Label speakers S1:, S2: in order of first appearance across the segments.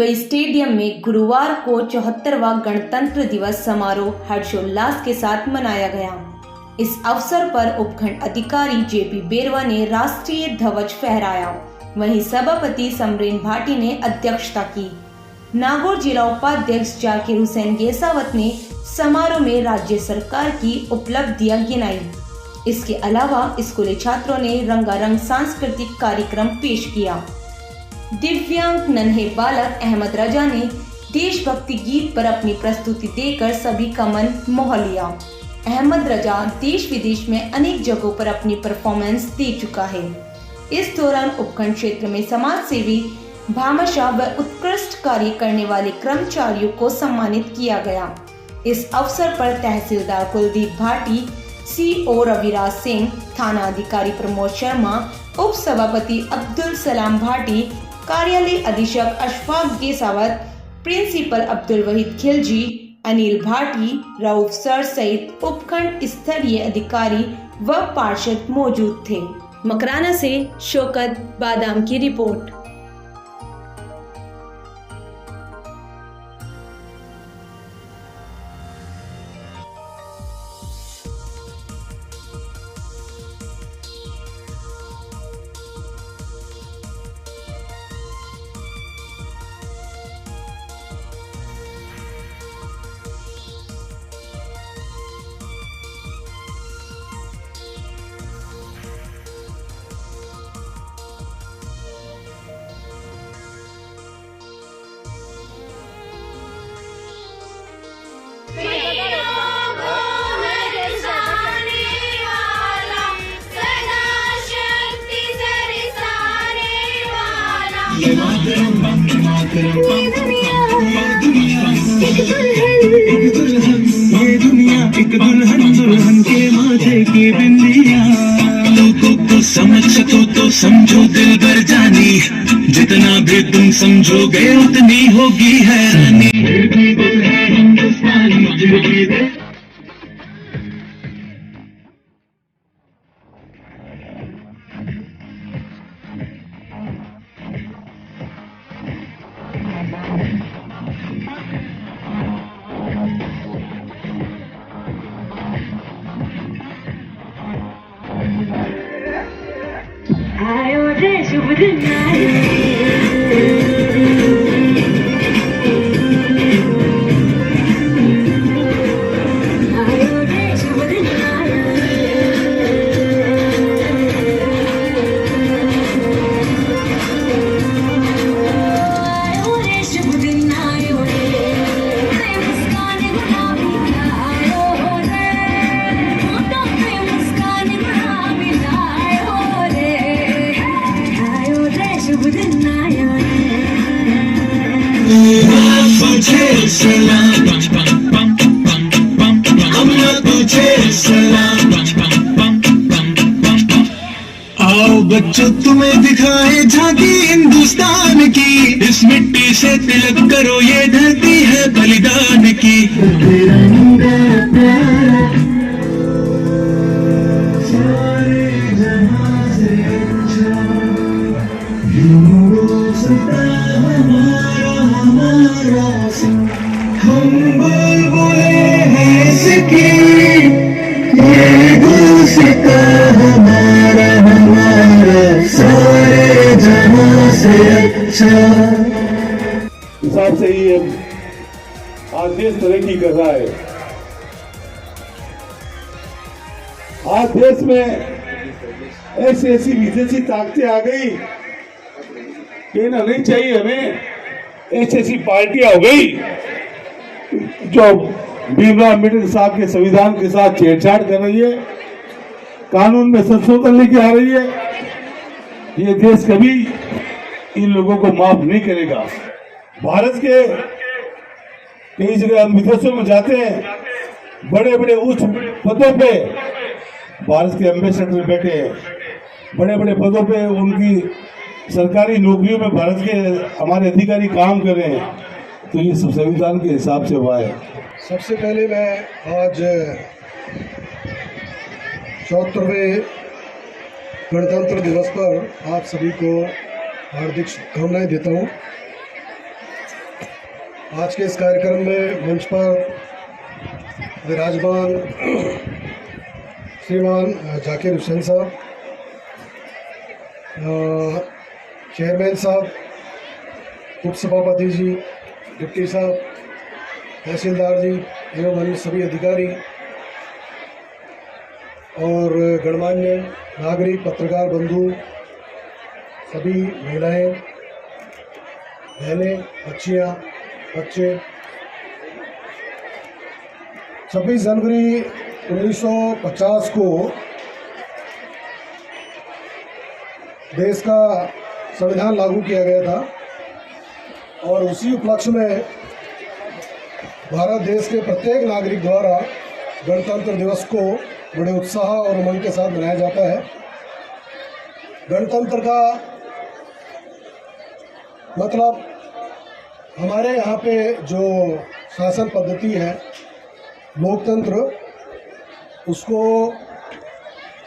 S1: जीजीबई stadium में गुरुवार को 74वां गणतंत्र दिवस समारोह हर्षोल्लास के साथ मनाया गया। इस अवसर पर उपखंड अधिकारी जेपी बेरवा ने राष्ट्रीय ध्वज फहराया। वहीं सभापति समरेन भाटी ने अध्यक्षता की। नागौर जिला उपाध्यक्ष जाकिर हुसैन गेसावत ने समारोह में राज्य सरकार की उपलब्धियां गिनाई। इसके अलावा स्कूली छात्रों ने रंगारंग सांस्कृतिक कार्यक्रम पेश किया। दिव्यांग नन्हे बालक अहमद रजा ने देशभक्ति गीत पर अपनी प्रस्तुति देकर सभी का मन मोह लिया। अहमद रजा देश विदेश में अनेक जगहों पर अपनी परफॉर्मेंस दे चुका है। इस दौरान उपखंड क्षेत्र में समाज सेवी, भामाशाह व उत्कृष्ट कार्य करने वाले कर्मचारियों को सम्मानित किया गया। इस अवसर पर तहसीलदार कुलदीप भाटी, सीओ रविराज सिंह, थाना अधिकारी प्रमोद शर्मा, उप सभापति अब्दुल सलाम भाटी, कार्यालय अधीक्षक अशफाक गेसावत, प्रिंसिपल अब्दुल वहीद खिलजी, अनिल भाटी, रऊफ सर सहित उपखंड स्तरीय अधिकारी व पार्षद मौजूद थे। मकराना से शौकत बादाम की रिपोर्ट।
S2: ये दुनिया एक दुल्हन दुल्हन के माथे की बिंदिया। तो समझ सको तो समझो दिल भर जानी, जितना भी तुम समझोगे उतनी होगी हैरानी।
S3: आयो रे शुभ दिन
S2: आओ बच्चों तुम्हें दिखाए झांकी हिंदुस्तान की, इस मिट्टी से तिलक करो ये धरती है बलिदान की। हम बुलबुले हैं इसकी, ये गुलसिता हमारा हमारा सारे जहां से अच्छा।
S4: हिसाब से ही आज देश तरक्की कर रहा है। आज देश में ऐसी ऐसी विदेशी ताकतें आ गई, कहना नहीं चाहिए हमें, ऐसी ऐसी पार्टियां हो गई जो भीमराव अम्बेडकर साहब के संविधान के साथ छेड़छाड़ कर रही है, कानून में संशोधन लेके आ रही है। ये देश कभी इन लोगों को माफ नहीं करेगा। भारत के कई जगह हम विदेशों में जाते हैं, बड़े बड़े उच्च पदों पे भारत के एम्बेसडर बैठे हैं, बड़े बड़े पदों पे उनकी सरकारी नौकरियों में भारत के हमारे अधिकारी काम कर रहे हैं। तो ये सब संविधान के हिसाब से हुआ है।
S5: सबसे पहले मैं आज 74वें गणतंत्र दिवस पर आप सभी को हार्दिक शुभकामनाएं देता हूं। आज के इस कार्यक्रम में मंच पर विराजमान श्रीमान जाकिर हुसैन साहब, चेयरमैन साहब, उप सभापति जी, डिप्टी साहब, तहसीलदार जी एवं अन्य सभी अधिकारी और गणमान्य नागरिक, पत्रकार बंधु, सभी महिलाएं, बहनें, बच्चियां, बच्चे, 26 जनवरी 1950 को देश का संविधान लागू किया गया था और उसी उपलक्ष्य में भारत देश के प्रत्येक नागरिक द्वारा गणतंत्र दिवस को बड़े उत्साह और उमंग के साथ मनाया जाता है। गणतंत्र का मतलब हमारे यहाँ पे जो शासन पद्धति है, लोकतंत्र, उसको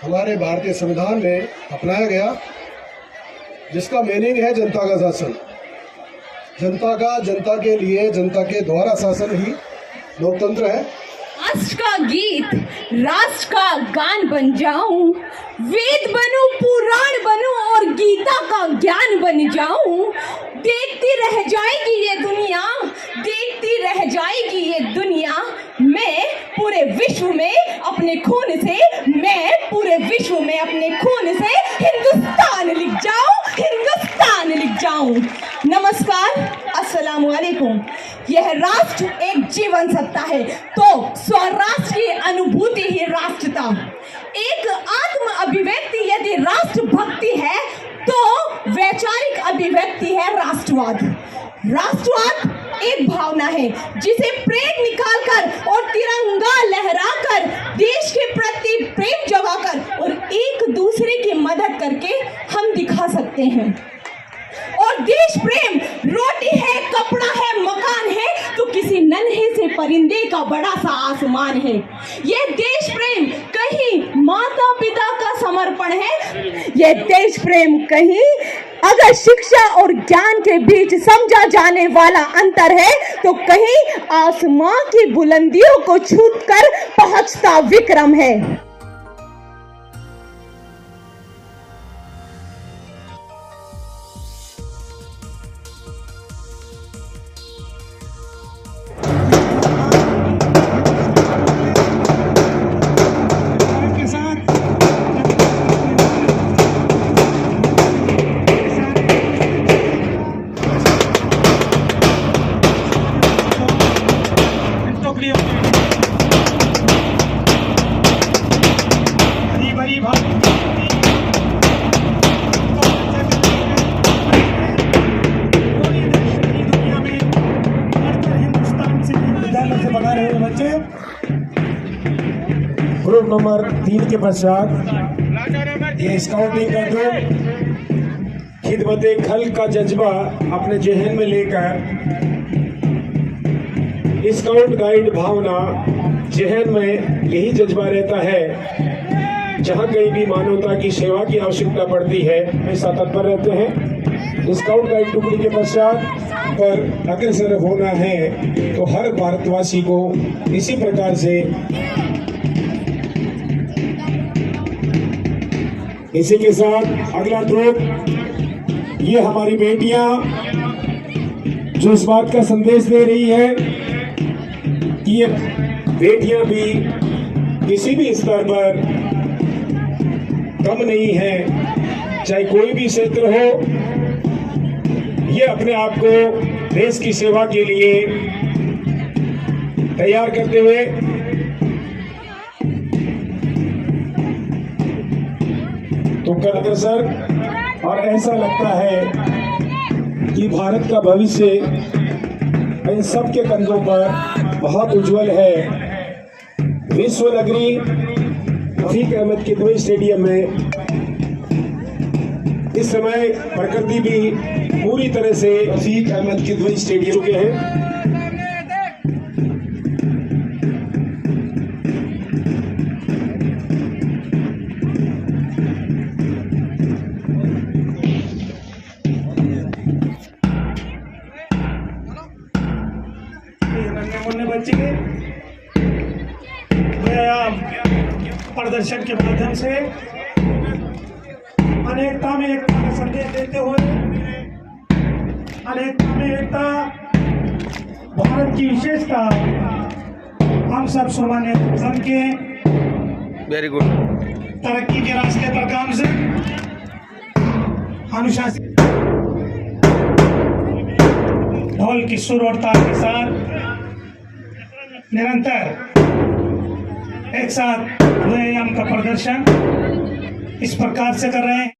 S5: हमारे भारतीय संविधान में अपनाया गया, जिसका मीनिंग है जनता का शासन। जनता का, जनता के लिए, जनता के द्वारा शासन ही लोकतंत्र है।
S6: राष्ट्र का गीत, राष्ट्र का गान बन जाऊं, वेद बनूं, पुराण बनूं और गीता का ज्ञान बन जाऊं। देखती रह जाएगी ये दुनिया, देखती रह जाएगी ये दुनिया। मैं पूरे विश्व में अपने खून से, मैं पूरे विश्व में अपने खून से हिंदुस्तान लिख जाऊं, हिंदुस्तान लिख जाऊं। नमस्कार, अस्सलाम वालेकुम। यह राष्ट्र एक जीवन सत्ता है, तो स्वराष्ट्र की अनुभूति ही राष्ट्रता। एक आत्म अभिव्यक्ति यदि राष्ट्र भक्ति है तो वैचारिक अभिव्यक्ति है राष्ट्रवाद। राष्ट्रवाद एक भावना है जिसे प्रेम निकालकर और तिरंगा लहराकर, देश के प्रति प्रेम जगाकर और एक दूसरे की मदद करके हम दिखा सकते हैं। और देश प्रेम रोटी है, कपड़ा है, मकान है तो किसी नन्हे से परिंदे का बड़ा सा आसमान है। यह देश प्रेम कहीं माता पिता का समर्पण है, यह देश प्रेम कहीं अगर शिक्षा और ज्ञान के बीच समझा जाने वाला अंतर है तो कहीं आसमां की बुलंदियों को छूकर पहुंचता विक्रम है।
S7: ग्रुप नंबर 3 के पश्चात ये स्काउटिंग का जो खिदमत खल का जज्बा अपने जहन में लेकर स्काउट गाइड भावना जहन में यही जज्बा रहता है, जहाँ कहीं भी मानवता की सेवा की आवश्यकता पड़ती है हमेशा तत्पर रहते हैं। स्काउट गाइड टुकड़ी के पश्चात पर अग्रसर होना है तो हर भारतवासी को इसी प्रकार से इसी के साथ अगला ग्रुप, ये हमारी बेटियां जो इस बात का संदेश दे रही है कि ये बेटियां भी किसी भी स्तर पर कम नहीं है, चाहे कोई भी क्षेत्र हो, ये अपने आप को देश की सेवा के लिए तैयार करते हुए तो कर अग्रसर, और ऐसा लगता है कि भारत का भविष्य इन सब के कंधों पर बहुत उज्जवल है। विश्व नगरी रफीक अहमद किदवई स्टेडियम में इस समय प्रकृति भी पूरी तरह से रफीक अहमद किदवई स्टेडियम के हैं।
S8: हम प्रदर्शन के माध्यम से अनेकता में एकता का संदेश देते हुए, अनेकता में एकता भारत की विशेषता, हम सब सामान्य संघ के
S9: वेरी गुड
S8: तरक्की के रास्ते पर गामजन अनुशासित ढोल की सुर और ताल के साथ निरंतर एक साथ व्यायाम का प्रदर्शन इस प्रकार से कर रहे हैं।